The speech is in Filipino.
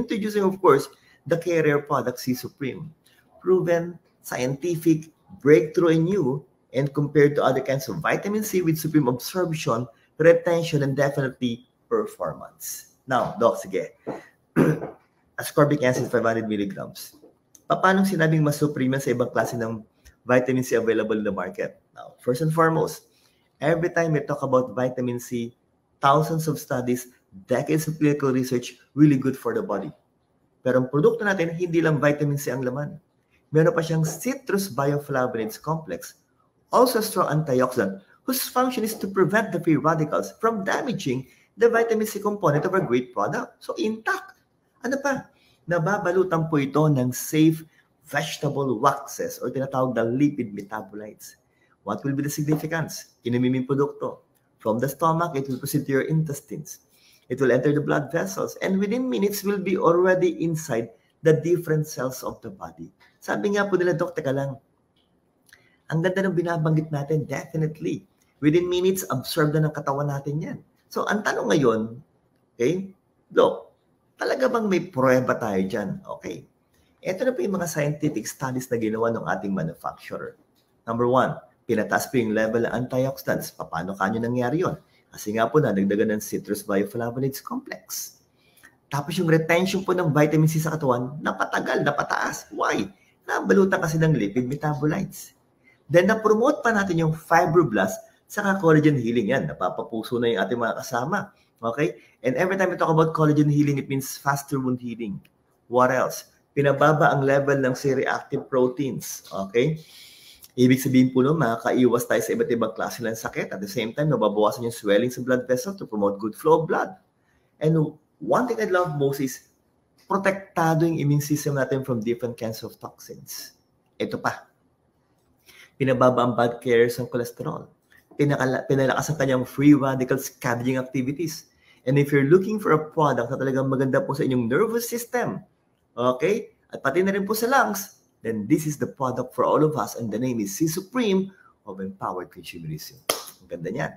introducing, of course, the carrier product C Supreme. Proven, scientific, breakthrough and new, and compared to other kinds of vitamin C with supreme absorption, retention, and definitely performance. Now, Doc, sige. Ascorbic acid 500 milligrams. Paano sinabing mas supreme sa ibang klase ng vitamin C available in the market? Now, first and foremost, every time we talk about vitamin C, thousands of studies, decades of clinical research, really good for the body. Pero ang produkto natin, hindi lang vitamin C ang laman. Meron pa siyang citrus bioflavonoids complex, also a strong antioxidant, whose function is to prevent the free radicals from damaging the vitamin C component of our great product. So, intact. Ano pa? Nababalutan po ito ng safe vegetable waxes or tinatawag na lipid metabolites. What will be the significance? Kinumiming produkto. From the stomach, it will proceed to your intestines. It will enter the blood vessels and within minutes will be already inside the different cells of the body. Sabi nga po nila, Dok, teka lang. Ang ganda ng binabanggit natin, definitely. Within minutes, absorb na ng katawan natin yan. So, ang tanong ngayon, okay, Dok, talaga bang may pruweba tayo dyan? Okay. Ito na po yung mga scientific studies na ginawa ng ating manufacturer. Number 1, pinataas po yung level ng antioxidants. Paano kanyo nangyari yun? Kasi nga po nadagdagan ng citrus bioflavonoids complex. Tapos yung retention po ng vitamin C sa katawan, napatagal, napataas. Why? Nabalutan kasi ng lipid metabolites. Then na-promote pa natin yung fibroblast saka collagen healing. Yan, napapapuso na yung ating mga kasama. Okay? And every time we talk about collagen healing, it means faster wound healing. What else? Pinababa ang level ng C-reactive proteins. Okay? Ibig sabihin po nun, makakaiwas tayo sa iba't ibang klase ng sakit. At the same time, nababawasan yung swelling sa blood vessel to promote good flow of blood. And one thing I love most is protektado yung immune system natin from different kinds of toxins. Ito pa. Pinababa ang bad carriers ng cholesterol. Pinalakas ang kanyang free radical scavenging activities. And if you're looking for a product na talagang maganda po sa inyong nervous system, okay, at pati na rin po sa lungs, then this is the product for all of us and the name is C Supreme of Empowered Consumerism. Ang ganda niyan.